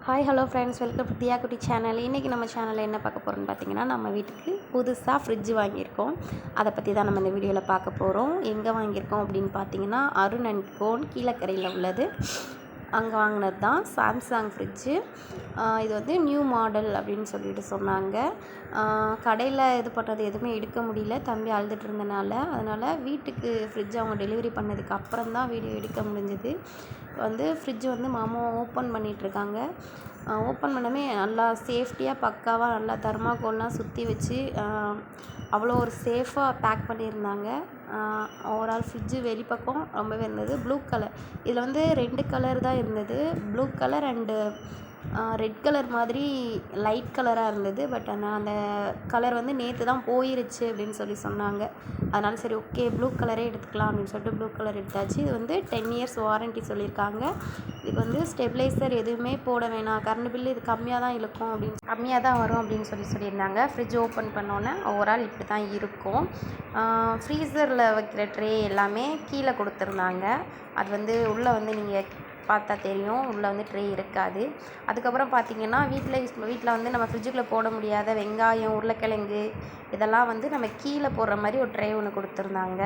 Hi hello friends, welcome to Diya குட்டி channel. இன்றைக்கி நம்ம சேனலில் என்ன பார்க்க போகிறோம்னு பார்த்தீங்கன்னா, நம்ம வீட்டுக்கு புதுசாக ஃப்ரிட்ஜ் வாங்கியிருக்கோம். அதை பற்றி தான் நம்ம இந்த வீடியோவில் பார்க்க போகிறோம். எங்கே வாங்கியிருக்கோம் அப்படின்னு பார்த்தீங்கன்னா, அருண் அண்ட் கோன் கீழக்கரையில் உள்ளது. அங்கே வாங்கினது தான் சாம்சங் ஃப்ரிட்ஜு. இது வந்து நியூ மாடல் அப்படின்னு சொல்லிட்டு சொன்னாங்க. கடையில் இது பண்ணுறது எதுவுமே எடுக்க முடியல, தம்பி அழுதுட்டு இருந்தனால. அதனால் வீட்டுக்கு ஃப்ரிட்ஜ் அவங்க டெலிவரி பண்ணதுக்கு அப்புறம் தான் வீடியோ எடுக்க முடிஞ்சுது. வந்து ஃப்ரிட்ஜ் வந்து மாமா ஓப்பன் பண்ணிகிட்ருக்காங்க. ஓப்பன் பண்ணவே நல்லா சேஃப்டியாக பக்காவாக நல்லா தர்மாக்கோல்லாம் சுற்றி வச்சு அவ்வளோ ஒரு சேஃபாக பேக் பண்ணியிருந்தாங்க. ஓவரால் ஃப்ரிட்ஜு வெளிப்பக்கம் ரொம்பவே இருந்தது. ப்ளூ கலர், இதில் வந்து 2 கலர் தான் இருந்தது. Blue colour and red colour மாதிரி லைட் கலராக இருந்தது. பட் ஆனால் அந்த கலர் வந்து நேற்று தான் போயிருச்சு அப்படின்னு சொன்னாங்க. அதனால் சரி ஓகே ப்ளூ கலரே எடுத்துக்கலாம் அப்படின்னு சொல்லிட்டு ப்ளூ கலர் எடுத்தாச்சு. இது வந்து 10 இயர்ஸ் வாரண்ட்டி சொல்லியிருக்காங்க. இதுக்கு வந்து ஸ்டெபிளைசர் எதுவுமே போட வேணாம், கரண்ட் பில்லு இது கம்மியாக தான் இழுக்கும் அப்படின்னு கம்மியாக தான் வரும் அப்படின்னு சொல்லியிருந்தாங்க. ஃப்ரிட்ஜ் ஓப்பன் பண்ணோன்னே ஓவரால் இப்படி தான் இருக்கும். ஃப்ரீசரில் வைக்கிற ட்ரே எல்லாமே கீழே கொடுத்துருந்தாங்க. அது வந்து உள்ளே வந்து நீங்கள் பார்த்தா தெரியும், உள்ளே வந்து ட்ரே இருக்காது. அதுக்கப்புறம் பார்த்திங்கன்னா வீட்டில் வந்து நம்ம ஃப்ரிட்ஜுக்குள்ளே போட முடியாத வெங்காயம், உருளைக்கிழங்கு இதெல்லாம் வந்து நம்ம கீழே போடுற மாதிரி ஒரு ட்ரே ஒன்று கொடுத்துருந்தாங்க.